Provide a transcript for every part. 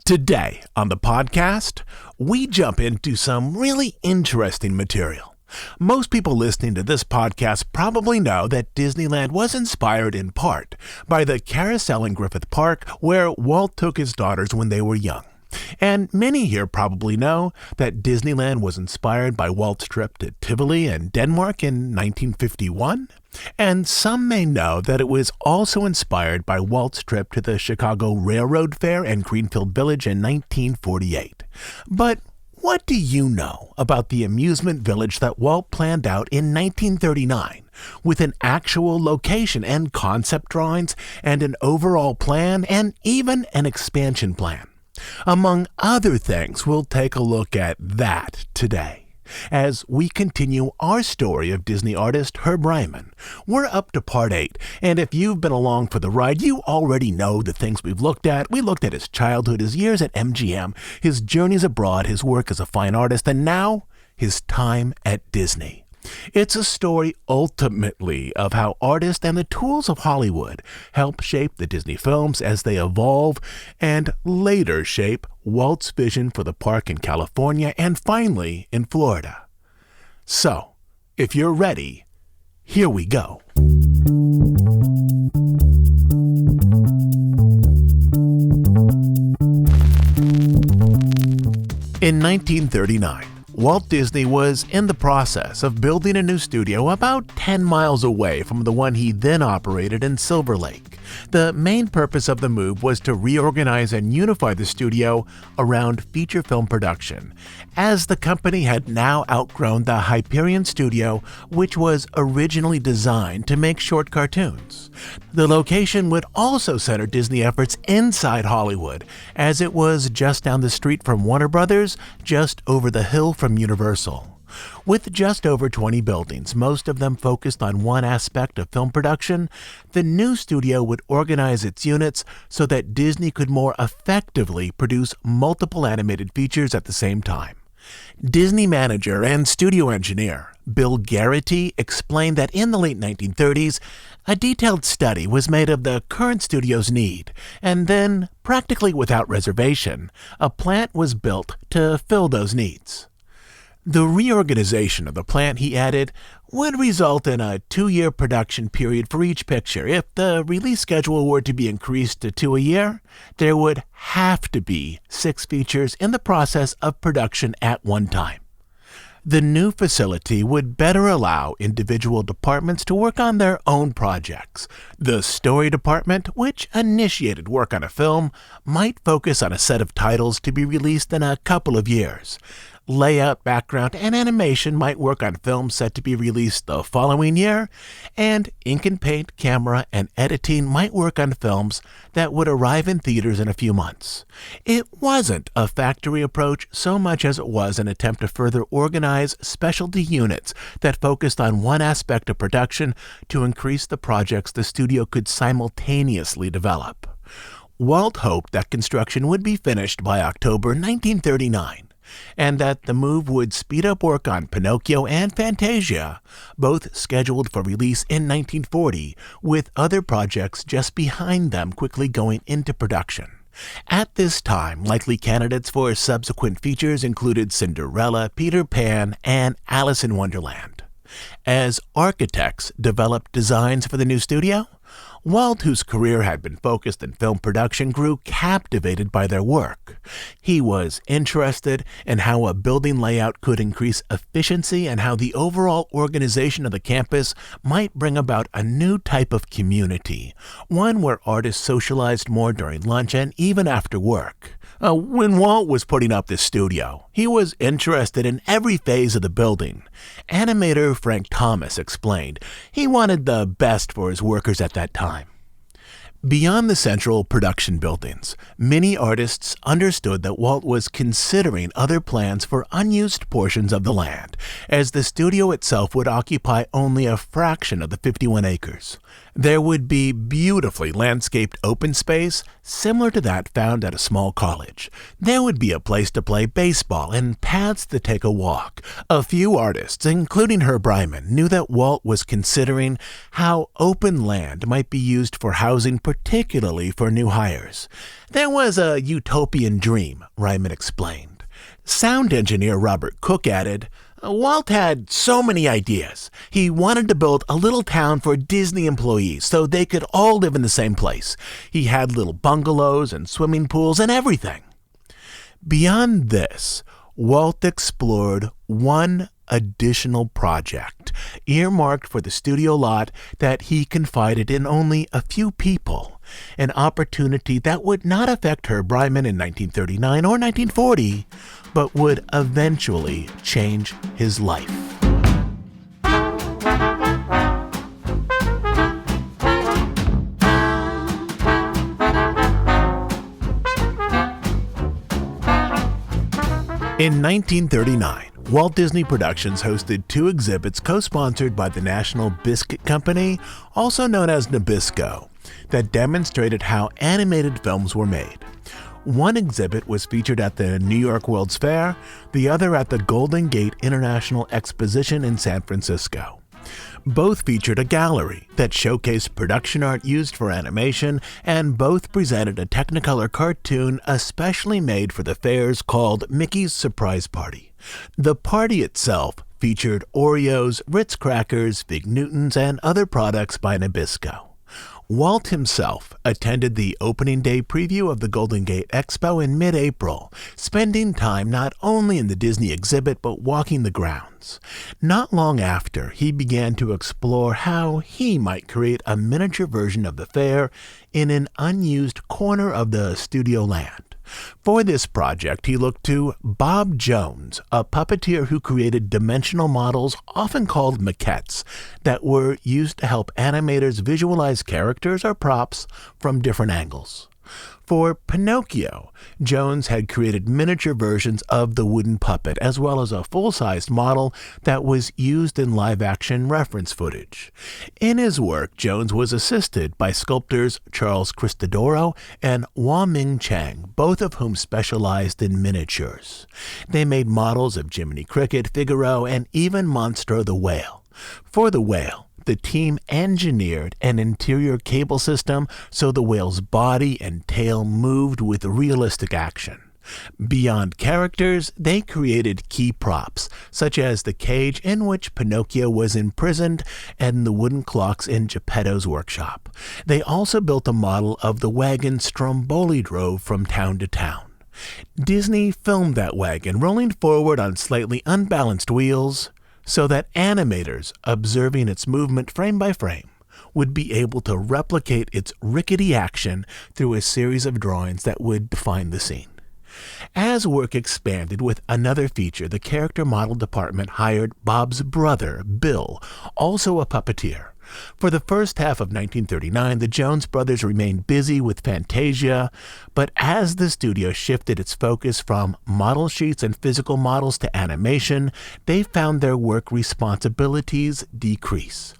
Today on the podcast, we jump into some really interesting material. Most people listening to this podcast probably know that Disneyland was inspired in part by the carousel in Griffith Park where Walt took his daughters when they were young. And many here probably know that Disneyland was inspired by Walt's trip to Tivoli and Denmark in 1951. And some may know that it was also inspired by Walt's trip to the Chicago Railroad Fair and Greenfield Village in 1948. But what do you know about the amusement village that Walt planned out in 1939 with an actual location and concept drawings and an overall plan and even an expansion plan? Among other things, we'll take a look at that today as we continue our story of Disney artist Herb Ryman. We're up to part 8, and if you've been along for the ride, you already know the things we've looked at. We looked at his childhood, his years at MGM, his journeys abroad, his work as a fine artist, and now his time at Disney. It's a story ultimately of how artists and the tools of Hollywood help shape the Disney films as they evolve and later shape Walt's vision for the park in California and finally in Florida. So, if you're ready, here we go. In 1939, Walt Disney was in the process of building a new studio about 10 miles away from the one he then operated in Silver Lake. The main purpose of the move was to reorganize and unify the studio around feature film production, as the company had now outgrown the Hyperion studio, which was originally designed to make short cartoons. The location would also center Disney efforts inside Hollywood, as it was just down the street from Warner Brothers, just over the hill from Universal. With just over 20 buildings, most of them focused on one aspect of film production, the new studio would organize its units so that Disney could more effectively produce multiple animated features at the same time. Disney manager and studio engineer Bill Garrity explained that in the late 1930s, a detailed study was made of the current studio's need, and then, practically without reservation, a plant was built to fill those needs. The reorganization of the plant, he added, would result in a 2-year production period for each picture. If the release schedule were to be increased to 2 a year, there would have to be 6 features in the process of production at one time. The new facility would better allow individual departments to work on their own projects. The story department, which initiated work on a film, might focus on a set of titles to be released in a couple of years. Layout, background, and animation might work on films set to be released the following year, and ink and paint, camera, and editing might work on films that would arrive in theaters in a few months. It wasn't a factory approach so much as it was an attempt to further organize specialty units that focused on one aspect of production to increase the projects the studio could simultaneously develop. Walt hoped that construction would be finished by October 1939. And that the move would speed up work on Pinocchio and Fantasia, both scheduled for release in 1940, with other projects just behind them quickly going into production. At this time, likely candidates for subsequent features included Cinderella, Peter Pan, and Alice in Wonderland. As architects developed designs for the new studio, Walt, whose career had been focused in film production, grew captivated by their work. He was interested in how a building layout could increase efficiency and how the overall organization of the campus might bring about a new type of community, one where artists socialized more during lunch and even after work. When Walt was putting up this studio, he was interested in every phase of the building. Animator Frank Thomas explained he wanted the best for his workers at that time. Beyond the central production buildings, many artists understood that Walt was considering other plans for unused portions of the land, as the studio itself would occupy only a fraction of the 51 acres. There would be beautifully landscaped open space similar to that found at a small college. There would be a place to play baseball and paths to take a walk. A few artists, including Herb Ryman, knew that Walt was considering how open land might be used for housing, particularly for new hires. There was a utopian dream, Ryman explained. Sound engineer Robert Cook added, Walt had so many ideas. He wanted to build a little town for Disney employees so they could all live in the same place. He had little bungalows and swimming pools and everything. Beyond this, Walt explored one additional project, earmarked for the studio lot that he confided in only a few people, an opportunity that would not affect Herb Ryman in 1939 or 1940, but would eventually change his life. In 1939, Walt Disney Productions hosted two exhibits co-sponsored by the National Biscuit Company, also known as Nabisco, that demonstrated how animated films were made. One exhibit was featured at the New York World's Fair, the other at the Golden Gate International Exposition in San Francisco. Both featured a gallery that showcased production art used for animation, and both presented a Technicolor cartoon especially made for the fairs called Mickey's Surprise Party. The party itself featured Oreos, Ritz crackers, Fig Newtons, and other products by Nabisco. Walt himself attended the opening day preview of the Golden Gate Expo in mid-April, spending time not only in the Disney exhibit but walking the grounds. Not long after, he began to explore how he might create a miniature version of the fair in an unused corner of the studio land. For this project, he looked to Bob Jones, a puppeteer who created dimensional models, often called maquettes, that were used to help animators visualize characters or props from different angles. For Pinocchio, Jones had created miniature versions of the wooden puppet, as well as a full-sized model that was used in live-action reference footage. In his work, Jones was assisted by sculptors Charles Cristodoro and Wah-Ming Chang, both of whom specialized in miniatures. They made models of Jiminy Cricket, Figaro, and even Monstro the Whale. For the whale, the team engineered an interior cable system so the whale's body and tail moved with realistic action. Beyond characters, they created key props, such as the cage in which Pinocchio was imprisoned and the wooden clocks in Geppetto's workshop. They also built a model of the wagon Stromboli drove from town to town. Disney filmed that wagon rolling forward on slightly unbalanced wheels, so that animators observing its movement frame by frame would be able to replicate its rickety action through a series of drawings that would define the scene. As work expanded with another feature, the character model department hired Bob's brother, Bill, also a puppeteer. For the first half of 1939, the Jones brothers remained busy with Fantasia, but as the studio shifted its focus from model sheets and physical models to animation, they found their work responsibilities decrease.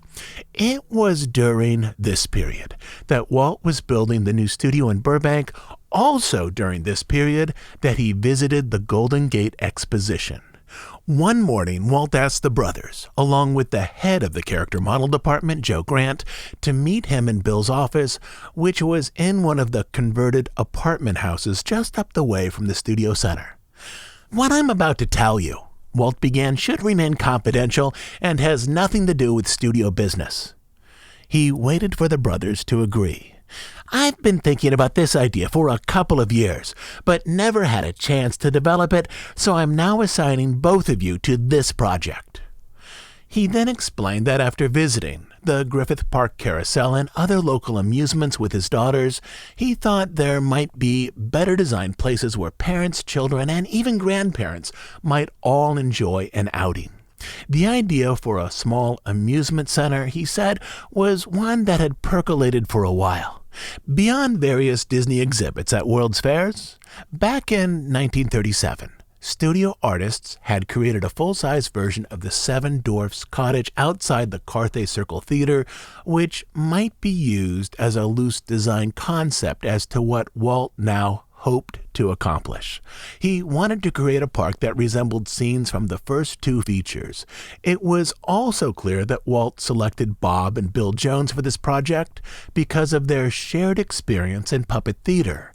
It was during this period that Walt was building the new studio in Burbank, also during this period that he visited the Golden Gate Exposition. One morning, Walt asked the brothers, along with the head of the character model department, Joe Grant, to meet him in Bill's office, which was in one of the converted apartment houses just up the way from the studio center. What I'm about to tell you, Walt began, should remain confidential and has nothing to do with studio business. He waited for the brothers to agree. I've been thinking about this idea for a couple of years, but never had a chance to develop it, so I'm now assigning both of you to this project. He then explained that after visiting the Griffith Park Carousel and other local amusements with his daughters, he thought there might be better designed places where parents, children, and even grandparents might all enjoy an outing. The idea for a small amusement center, he said, was one that had percolated for a while. Beyond various Disney exhibits at World's Fairs, back in 1937, Studio artists had created a full-size version of the Seven Dwarfs cottage outside the Carthay Circle Theater, which might be used as a loose design concept as to what Walt now hoped to accomplish. He wanted to create a park that resembled scenes from the first two features. It was also clear that Walt selected Bob and Bill Jones for this project because of their shared experience in puppet theater.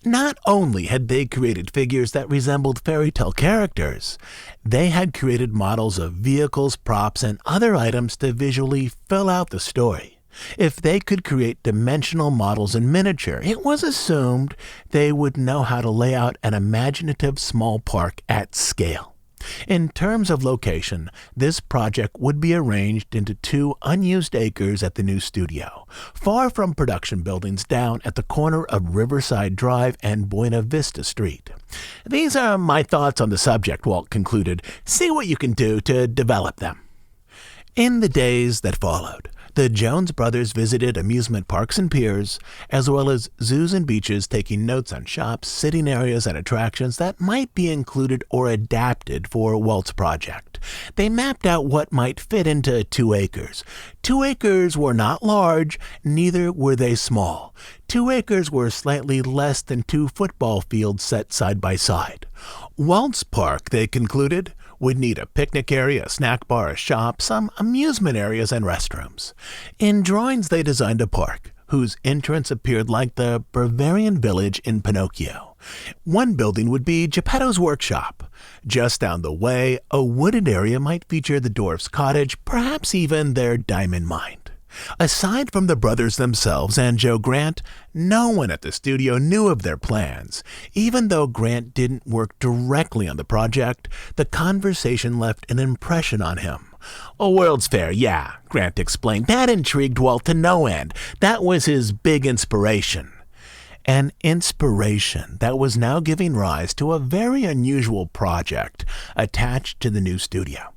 Not only had they created figures that resembled fairy tale characters, they had created models of vehicles, props, and other items to visually fill out the story. If they could create dimensional models in miniature, it was assumed they would know how to lay out an imaginative small park at scale. In terms of location, this project would be arranged into 2 unused acres at the new studio, far from production buildings down at the corner of Riverside Drive and Buena Vista Street. "These are my thoughts on the subject," Walt concluded. "See what you can do to develop them." In the days that followed, the Jones brothers visited amusement parks and piers, as well as zoos and beaches, taking notes on shops, sitting areas, and attractions that might be included or adapted for Walt's project. They mapped out what might fit into 2 acres. 2 acres were not large, neither were they small. 2 acres were slightly less than 2 football fields set side by side. Walt's park, they concluded, would need a picnic area, a snack bar, a shop, some amusement areas, and restrooms. In drawings, they designed a park whose entrance appeared like the Bavarian village in Pinocchio. One building would be Geppetto's workshop. Just down the way, a wooded area might feature the dwarf's cottage, perhaps even their diamond mine. Aside from the brothers themselves and Joe Grant, no one at the studio knew of their plans. Even though Grant didn't work directly on the project, the conversation left an impression on him. "A World's Fair, yeah," Grant explained. "That intrigued Walt to no end. That was his big inspiration." An inspiration that was now giving rise to a very unusual project attached to the new studio.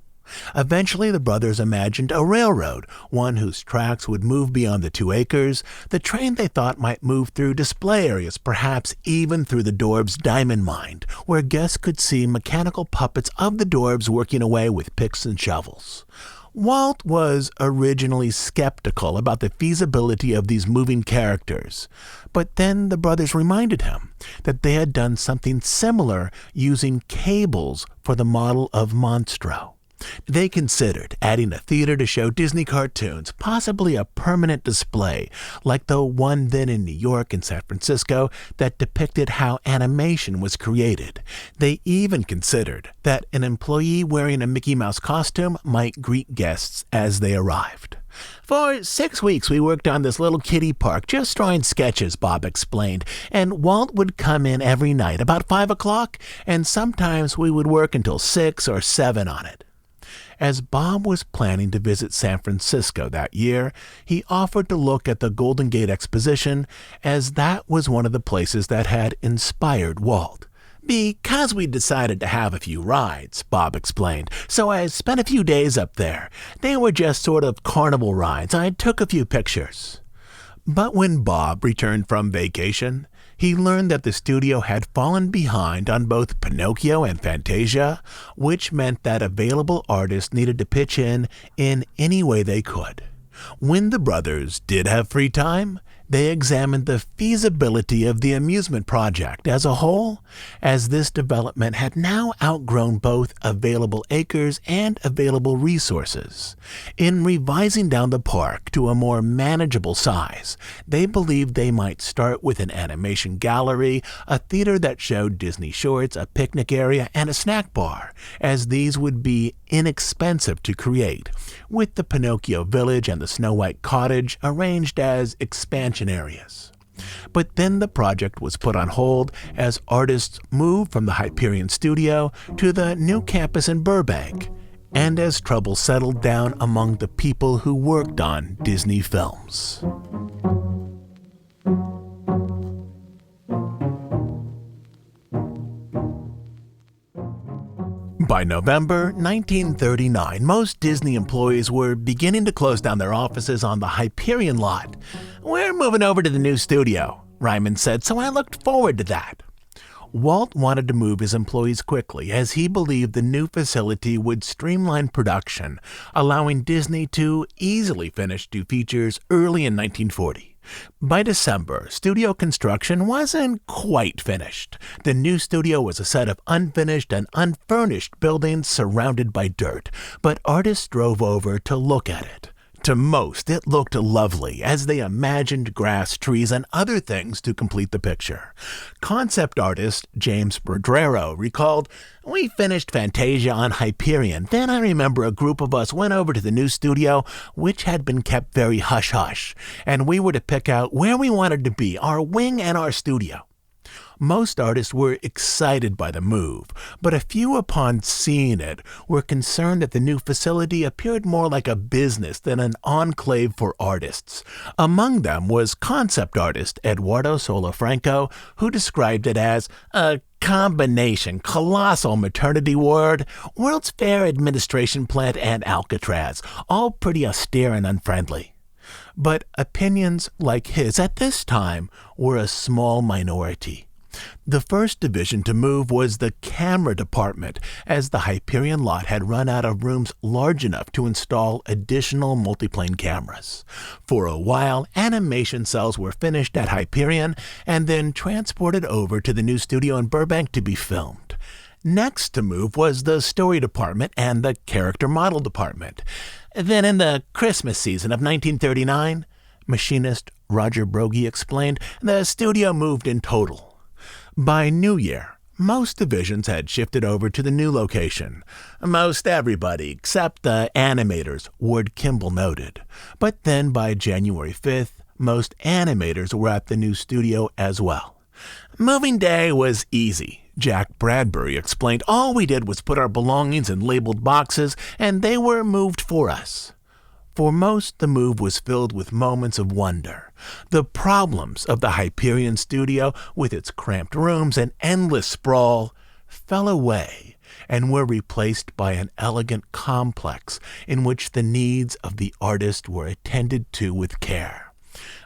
Eventually, the brothers imagined a railroad, one whose tracks would move beyond the 2 acres. The train, they thought, might move through display areas, perhaps even through the Dwarves' diamond mine, where guests could see mechanical puppets of the Dwarves working away with picks and shovels. Walt was originally skeptical about the feasibility of these moving characters, but then the brothers reminded him that they had done something similar using cables for the model of Monstro. They considered adding a theater to show Disney cartoons, possibly a permanent display, like the one then in New York and San Francisco that depicted how animation was created. They even considered that an employee wearing a Mickey Mouse costume might greet guests as they arrived. "For 6 weeks we worked on this little kiddie park, just drawing sketches," Bob explained, "and Walt would come in every night about 5 o'clock, and sometimes we would work until 6 or 7 on it." As Bob was planning to visit San Francisco that year, he offered to look at the Golden Gate Exposition, as that was one of the places that had inspired Walt. "Because we decided to have a few rides," Bob explained, "so I spent a few days up there. They were just sort of carnival rides. I took a few pictures." But when Bob returned from vacation, he learned that the studio had fallen behind on both Pinocchio and Fantasia, which meant that available artists needed to pitch in any way they could. When the brothers did have free time, they examined the feasibility of the amusement project as a whole, as this development had now outgrown both available acres and available resources. In revising down the park to a more manageable size, they believed they might start with an animation gallery, a theater that showed Disney shorts, a picnic area, and a snack bar, as these would be inexpensive to create, with the Pinocchio Village and the Snow White Cottage arranged as expansion areas. But then the project was put on hold as artists moved from the Hyperion studio to the new campus in Burbank, and as trouble settled down among the people who worked on Disney films. By November 1939, most Disney employees were beginning to close down their offices on the Hyperion lot. "We're moving over to the new studio," Ryman said, "so I looked forward to that." Walt wanted to move his employees quickly as he believed the new facility would streamline production, allowing Disney to easily finish 2 features early in 1940. By December, studio construction wasn't quite finished. The new studio was a set of unfinished and unfurnished buildings surrounded by dirt, but artists drove over to look at it. To most, it looked lovely as they imagined grass, trees, and other things to complete the picture. Concept artist James Brodero recalled, "We finished Fantasia on Hyperion. Then I remember a group of us went over to the new studio, which had been kept very hush-hush, and we were to pick out where we wanted to be, our wing and our studio." Most artists were excited by the move, but a few upon seeing it were concerned that the new facility appeared more like a business than an enclave for artists. Among them was concept artist Eduardo Solafranco, who described it as a combination, colossal maternity ward, World's Fair administration plant, and Alcatraz, all pretty austere and unfriendly. But opinions like his at this time were a small minority. The first division to move was the camera department, as the Hyperion lot had run out of rooms large enough to install additional multiplane cameras. For a while, animation cells were finished at Hyperion and then transported over to the new studio in Burbank to be filmed. Next to move was the story department and the character model department. Then in the Christmas season of 1939, machinist Roger Brogy explained, the studio moved in total. By New Year, most divisions had shifted over to the new location. Most everybody, except the animators, Ward Kimball noted. But then by January 5th, most animators were at the new studio as well. Moving day was easy. Jack Bradbury explained, all we did was put our belongings in labeled boxes, and they were moved for us. For most, the move was filled with moments of wonder. The problems of the Hyperion studio, with its cramped rooms and endless sprawl, fell away and were replaced by an elegant complex in which the needs of the artist were attended to with care.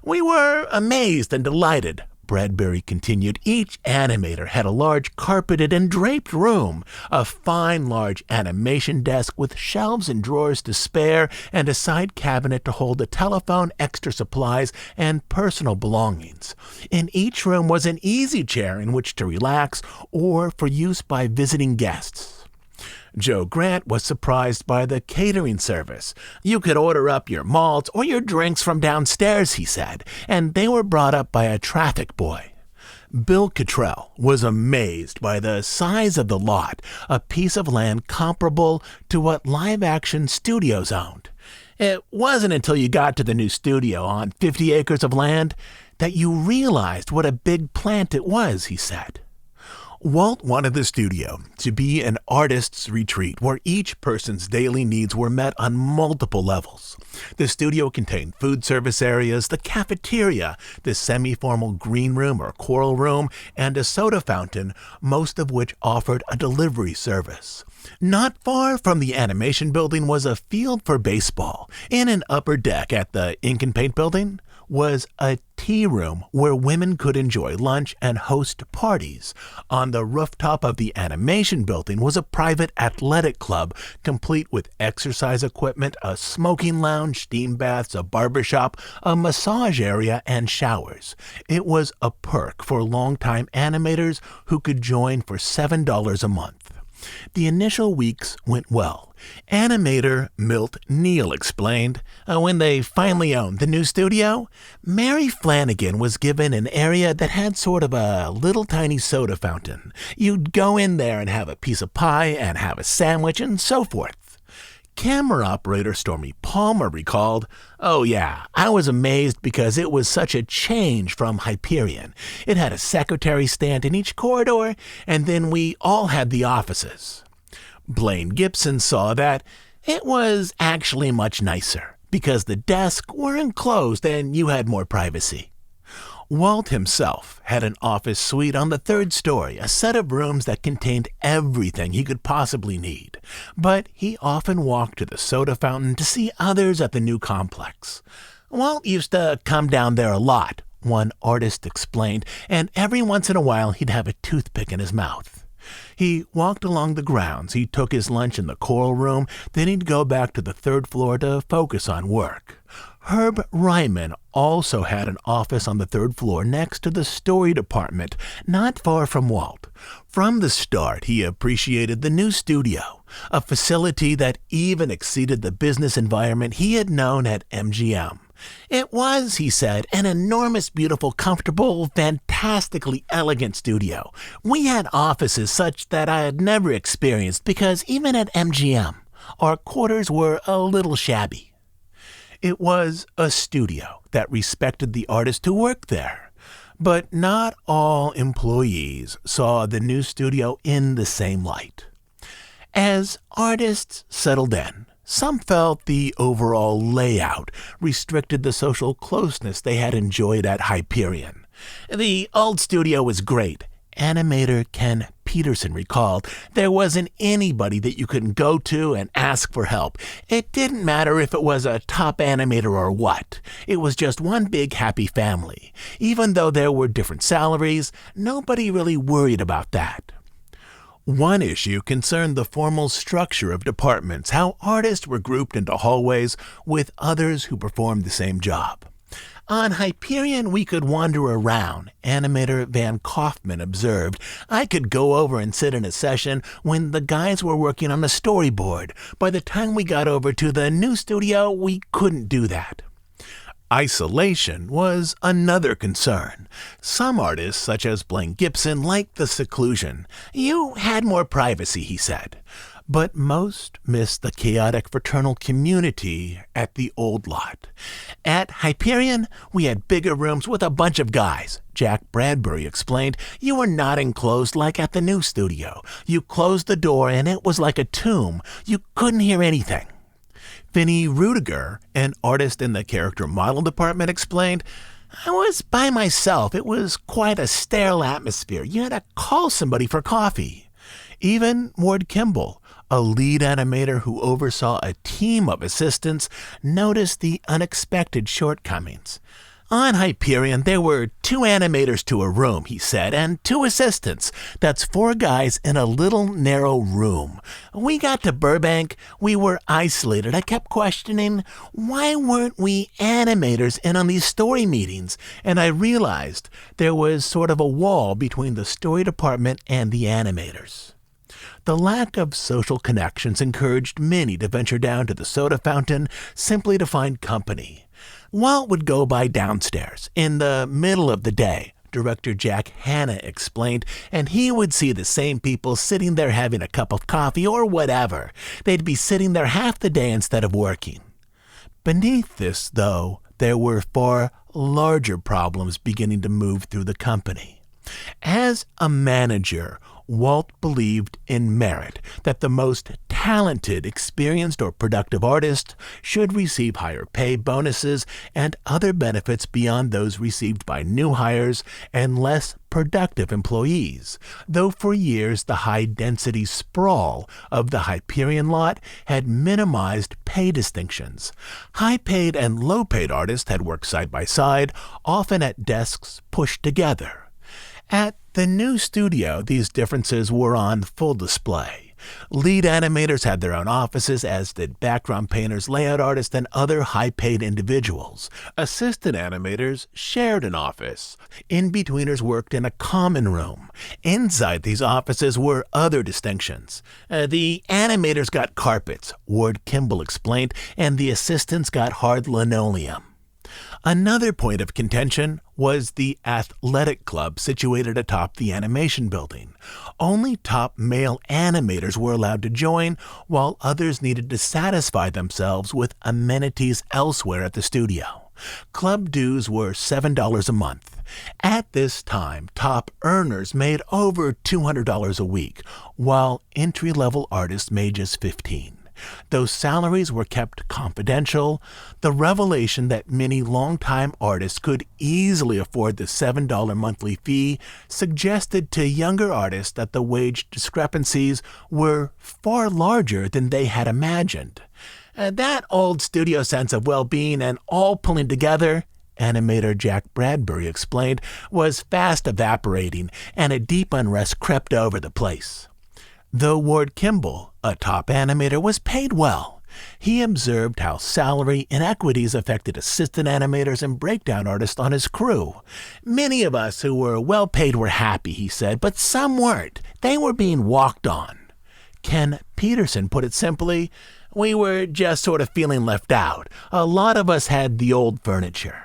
We were amazed and delighted, Bradbury continued. Each animator had a large carpeted and draped room, a fine large animation desk with shelves and drawers to spare, and a side cabinet to hold a telephone, extra supplies, and personal belongings. In each room was an easy chair in which to relax or for use by visiting guests. Joe Grant was surprised by the catering service. You could order up your malts or your drinks from downstairs, he said, and they were brought up by a traffic boy. Bill Cottrell was amazed by the size of the lot, a piece of land comparable to what live-action studios owned. It wasn't until you got to the new studio on 50 acres of land that you realized what a big plant it was, he said. Walt wanted the studio to be an artist's retreat where each person's daily needs were met on multiple levels. The studio contained food service areas, the cafeteria, the semi-formal green room or choral room, and a soda fountain, most of which offered a delivery service. Not far from the animation building was a field for baseball. In an upper deck at the Ink and Paint building was a tea room where women could enjoy lunch and host parties. On the rooftop of the animation building was a private athletic club, complete with exercise equipment, a smoking lounge, steam baths, a barbershop, a massage area, and showers. It was a perk for longtime animators who could join for $7 a month. The initial weeks went well. Animator Milt Neal explained, when they finally owned the new studio, Mary Flanagan was given an area that had sort of a little tiny soda fountain. You'd go in there and have a piece of pie and have a sandwich and so forth. Camera operator Stormy Palmer recalled, "Oh yeah, I was amazed because it was such a change from Hyperion. It had a secretary stand in each corridor, and then we all had the offices." Blaine Gibson saw that it was actually much nicer because the desks were enclosed and you had more privacy. Walt himself had an office suite on the 3rd story, a set of rooms that contained everything he could possibly need. But he often walked to the soda fountain to see others at the new complex. Walt used to come down there a lot, one artist explained, and every once in a while he'd have a toothpick in his mouth. He walked along the grounds, he took his lunch in the choral room, then he'd go back to the third floor to focus on work. Herb Ryman also had an office on the third floor next to the story department, not far from Walt. From the start, he appreciated the new studio, a facility that even exceeded the business environment he had known at MGM. It was, he said, an enormous, beautiful, comfortable, fantastically elegant studio. We had offices such that I had never experienced because even at MGM, our quarters were a little shabby. It was a studio that respected the artists who worked there. But not all employees saw the new studio in the same light. As artists settled in, some felt the overall layout restricted the social closeness they had enjoyed at Hyperion. The old studio was great. Animator Ken Peterson recalled, there wasn't anybody that you couldn't go to and ask for help. It didn't matter if it was a top animator or what. It was just one big happy family. Even though there were different salaries, nobody really worried about that. One issue concerned the formal structure of departments, how artists were grouped into hallways with others who performed the same job. On Hyperion, we could wander around, animator Van Kaufman observed. I could go over and sit in a session when the guys were working on a storyboard. By the time we got over to the new studio, we couldn't do that. Isolation was another concern. Some artists, such as Blaine Gibson, liked the seclusion. You had more privacy, he said. But most missed the chaotic fraternal community at the old lot. At Hyperion, we had bigger rooms with a bunch of guys. Jack Bradbury explained, you were not enclosed like at the new studio. You closed the door and it was like a tomb. You couldn't hear anything. Vinnie Rudiger, an artist in the character model department, explained, I was by myself. It was quite a sterile atmosphere. You had to call somebody for coffee. Even Ward Kimball, a lead animator who oversaw a team of assistants, noticed the unexpected shortcomings. On Hyperion, there were 2 animators to a room, he said, and 2 assistants. That's 4 guys in a little narrow room. We got to Burbank. We were isolated. I kept questioning, why weren't we animators in on these story meetings? And I realized there was sort of a wall between the story department and the animators. The lack of social connections encouraged many to venture down to the soda fountain simply to find company. Walt would go by downstairs in the middle of the day, director Jack Hanna explained, and he would see the same people sitting there having a cup of coffee or whatever. They'd be sitting there half the day instead of working. Beneath this, though, there were far larger problems beginning to move through the company. As a manager, Walt believed in merit, that the most talented, experienced, or productive artist should receive higher pay, bonuses, and other benefits beyond those received by new hires and less productive employees, though for years the high-density sprawl of the Hyperion lot had minimized pay distinctions. High-paid and low-paid artists had worked side by side, often at desks pushed together. At the new studio, these differences were on full display. Lead animators had their own offices, as did background painters, layout artists, and other high-paid individuals. Assistant animators shared an office. In-betweeners worked in a common room. Inside these offices were other distinctions. The animators got carpets, Ward Kimball explained, and the assistants got hard linoleum. Another point of contention was the athletic club situated atop the animation building. Only top male animators were allowed to join, while others needed to satisfy themselves with amenities elsewhere at the studio. Club dues were $7 a month. At this time, top earners made over $200 a week, while entry-level artists made just $15. Though salaries were kept confidential, the revelation that many longtime artists could easily afford the $7 monthly fee suggested to younger artists that the wage discrepancies were far larger than they had imagined. That old studio sense of well-being and all pulling together, animator Jack Bradbury explained, was fast evaporating, and a deep unrest crept over the place. Though Ward Kimball, a top animator, was paid well, he observed how salary inequities affected assistant animators and breakdown artists on his crew. Many of us who were well paid were happy, he said, but some weren't. They were being walked on. Ken Peterson put it simply, we were just sort of feeling left out. A lot of us had the old furniture.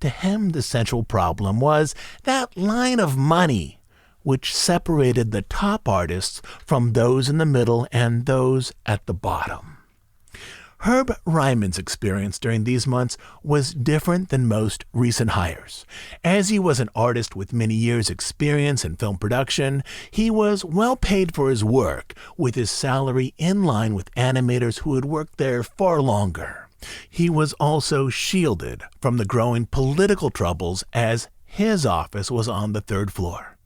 To him, the central problem was that line of money, which separated the top artists from those in the middle and those at the bottom. Herb Ryman's experience during these months was different than most recent hires. As he was an artist with many years' experience in film production, he was well paid for his work, with his salary in line with animators who had worked there far longer. He was also shielded from the growing political troubles as his office was on the third floor.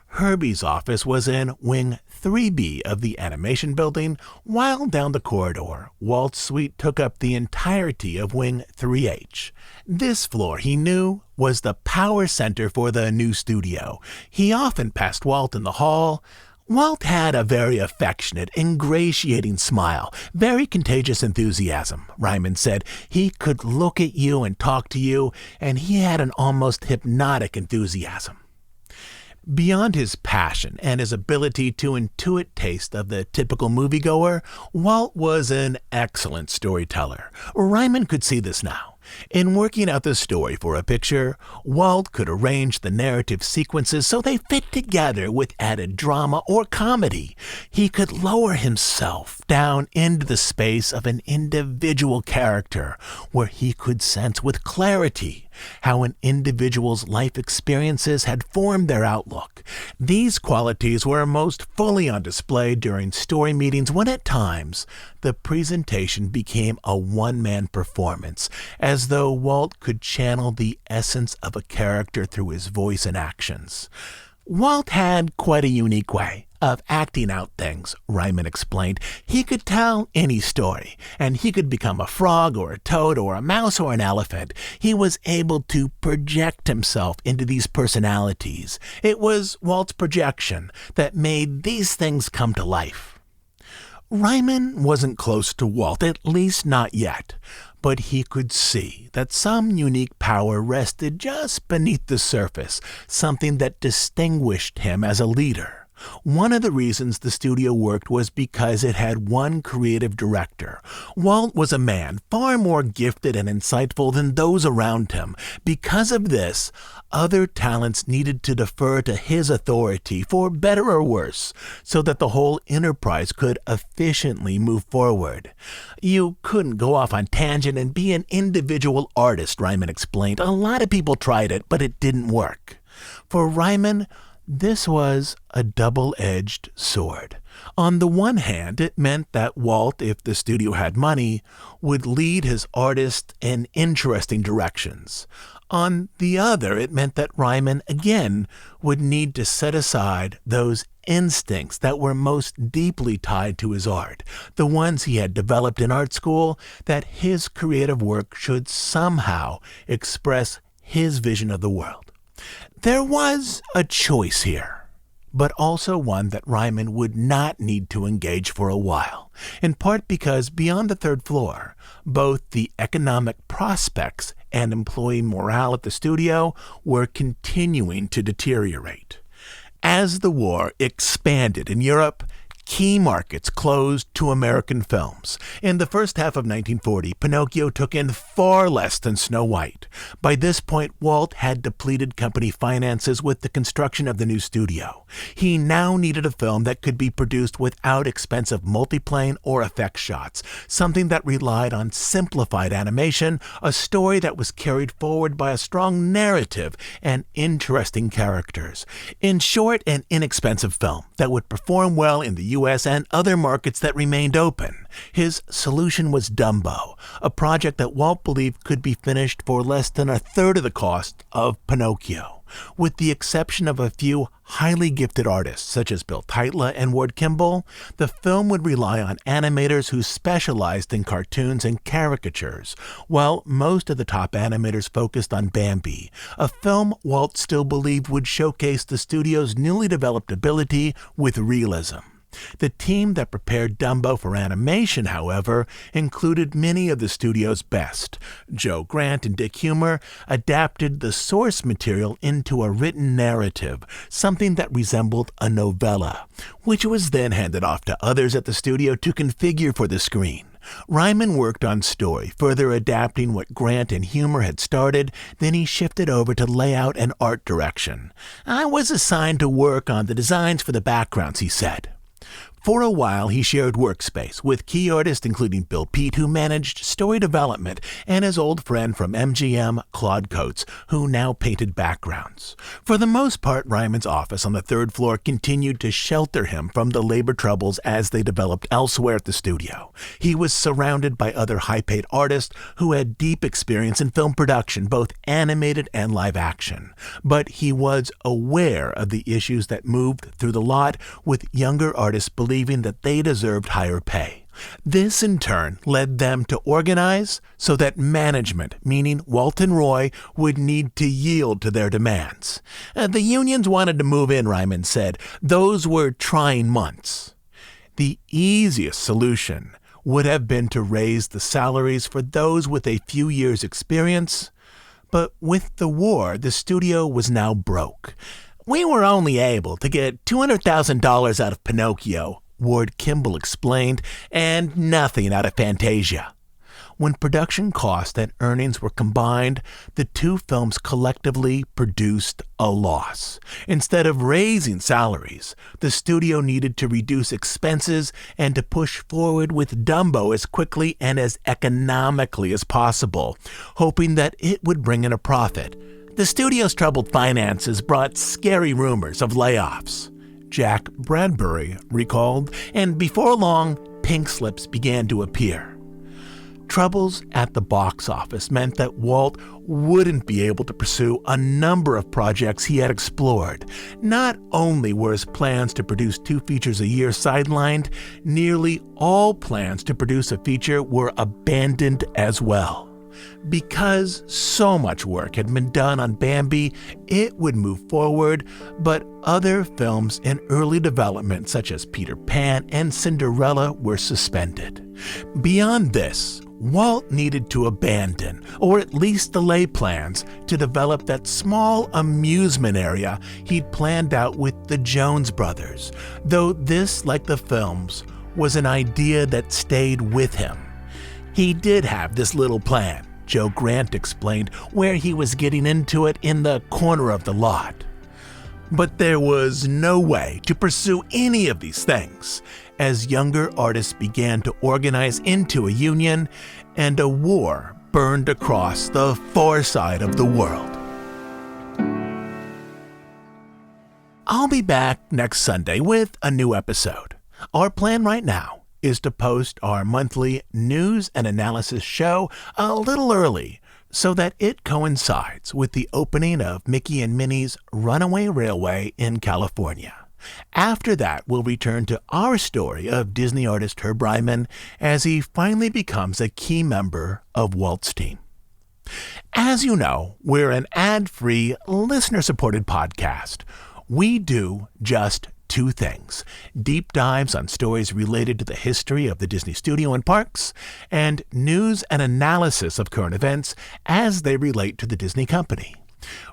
Herbie's office was in Wing 3B of the animation building, while down the corridor, Walt's suite took up the entirety of Wing 3H. This floor, he knew, was the power center for the new studio. He often passed Walt in the hall. Walt had a very affectionate, ingratiating smile, very contagious enthusiasm, Ryman said. He could look at you and talk to you, and he had an almost hypnotic enthusiasm. Beyond his passion and his ability to intuit taste of the typical moviegoer, Walt was an excellent storyteller. Ryman could see this now. In working out the story for a picture, Walt could arrange the narrative sequences so they fit together with added drama or comedy. He could lower himself down into the space of an individual character, where he could sense with clarity how an individual's life experiences had formed their outlook. These qualities were most fully on display during story meetings, when at times the presentation became a one-man performance, as though Walt could channel the essence of a character through his voice and actions. Walt had quite a unique way of acting out things, Ryman explained. He could tell any story, and he could become a frog or a toad or a mouse or an elephant. He was able to project himself into these personalities. It was Walt's projection that made these things come to life. Ryman wasn't close to Walt, at least not yet, but he could see that some unique power rested just beneath the surface, something that distinguished him as a leader. One of the reasons the studio worked was because it had one creative director. Walt was a man far more gifted and insightful than those around him. Because of this, other talents needed to defer to his authority, for better or worse, so that the whole enterprise could efficiently move forward. You couldn't go off on tangent and be an individual artist, Ryman explained. A lot of people tried it, but it didn't work. For Ryman, this was a double-edged sword. On the one hand, it meant that Walt, if the studio had money, would lead his artists in interesting directions. On the other, it meant that Ryman, again, would need to set aside those instincts that were most deeply tied to his art, the ones he had developed in art school, that his creative work should somehow express his vision of the world. There was a choice here, but also one that Ryman would not need to engage for a while, in part because beyond the third floor, both the economic prospects and employee morale at the studio were continuing to deteriorate. As the war expanded in Europe, key markets closed to American films. In the first half of 1940, Pinocchio took in far less than Snow White. By this point, Walt had depleted company finances with the construction of the new studio. He now needed a film that could be produced without expensive multiplane or effect shots, something that relied on simplified animation, a story that was carried forward by a strong narrative and interesting characters. In short, an inexpensive film that would perform well in the U.S. and other markets that remained open. His solution was Dumbo, a project that Walt believed could be finished for less than a third of the cost of Pinocchio. With the exception of a few highly gifted artists such as Bill Teitla and Ward Kimball, the film would rely on animators who specialized in cartoons and caricatures, while most of the top animators focused on Bambi, a film Walt still believed would showcase the studio's newly developed ability with realism. The team that prepared Dumbo for animation, however, included many of the studio's best. Joe Grant and Dick Huemer adapted the source material into a written narrative, something that resembled a novella, which was then handed off to others at the studio to configure for the screen. Ryman worked on story, further adapting what Grant and Huemer had started, then he shifted over to layout and art direction. "I was assigned to work on the designs for the backgrounds," he said. For a while, he shared workspace with key artists including Bill Peet, who managed story development, and his old friend from MGM, Claude Coates, who now painted backgrounds. For the most part, Ryman's office on the third floor continued to shelter him from the labor troubles as they developed elsewhere at the studio. He was surrounded by other high-paid artists who had deep experience in film production, both animated and live action. But he was aware of the issues that moved through the lot, with younger artists believing that they deserved higher pay. This, in turn, led them to organize so that management, meaning Walt and Roy, would need to yield to their demands. The unions wanted to move in, Ryman said. Those were trying months. The easiest solution would have been to raise the salaries for those with a few years' experience, but with the war, the studio was now broke. "We were only able to get $200,000 out of Pinocchio," Ward Kimball explained, "and nothing out of Fantasia." When production costs and earnings were combined, the two films collectively produced a loss. Instead of raising salaries, the studio needed to reduce expenses and to push forward with Dumbo as quickly and as economically as possible, hoping that it would bring in a profit. The studio's troubled finances brought scary rumors of layoffs, Jack Bradbury recalled, and before long, pink slips began to appear. Troubles at the box office meant that Walt wouldn't be able to pursue a number of projects he had explored. Not only were his plans to produce 2 features a year sidelined, nearly all plans to produce a feature were abandoned as well. Because so much work had been done on Bambi, it would move forward, but other films in early development, such as Peter Pan and Cinderella, were suspended. Beyond this, Walt needed to abandon, or at least delay plans to develop that small amusement area he'd planned out with the Jones brothers, though this, like the films, was an idea that stayed with him. He did have this little plan, Joe Grant explained, where he was getting into it in the corner of the lot. But there was no way to pursue any of these things, as younger artists began to organize into a union and a war burned across the far side of the world. I'll be back next Sunday with a new episode. Our plan right now is to post our monthly news and analysis show a little early so that it coincides with the opening of Mickey and Minnie's Runaway Railway in California. After that, we'll return to our story of Disney artist Herb Ryman as he finally becomes a key member of Walt's team. As you know, we're an ad-free, listener-supported podcast. We do just 2 things: deep dives on stories related to the history of the Disney studio and parks, and news and analysis of current events as they relate to the Disney company.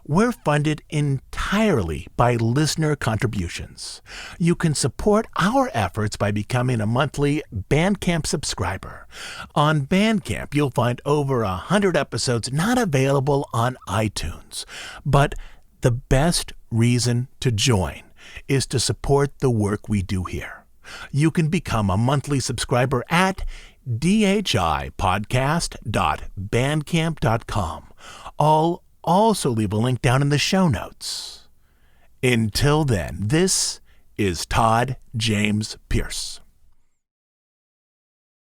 We're funded entirely by listener contributions. You can support our efforts by becoming a monthly Bandcamp subscriber. On Bandcamp, you'll find over 100 episodes not available on iTunes. But the best reason to join is to support the work we do here. You can become a monthly subscriber at dhipodcast.bandcamp.com. I'll also leave a link down in the show notes. Until then, this is Todd James Pierce.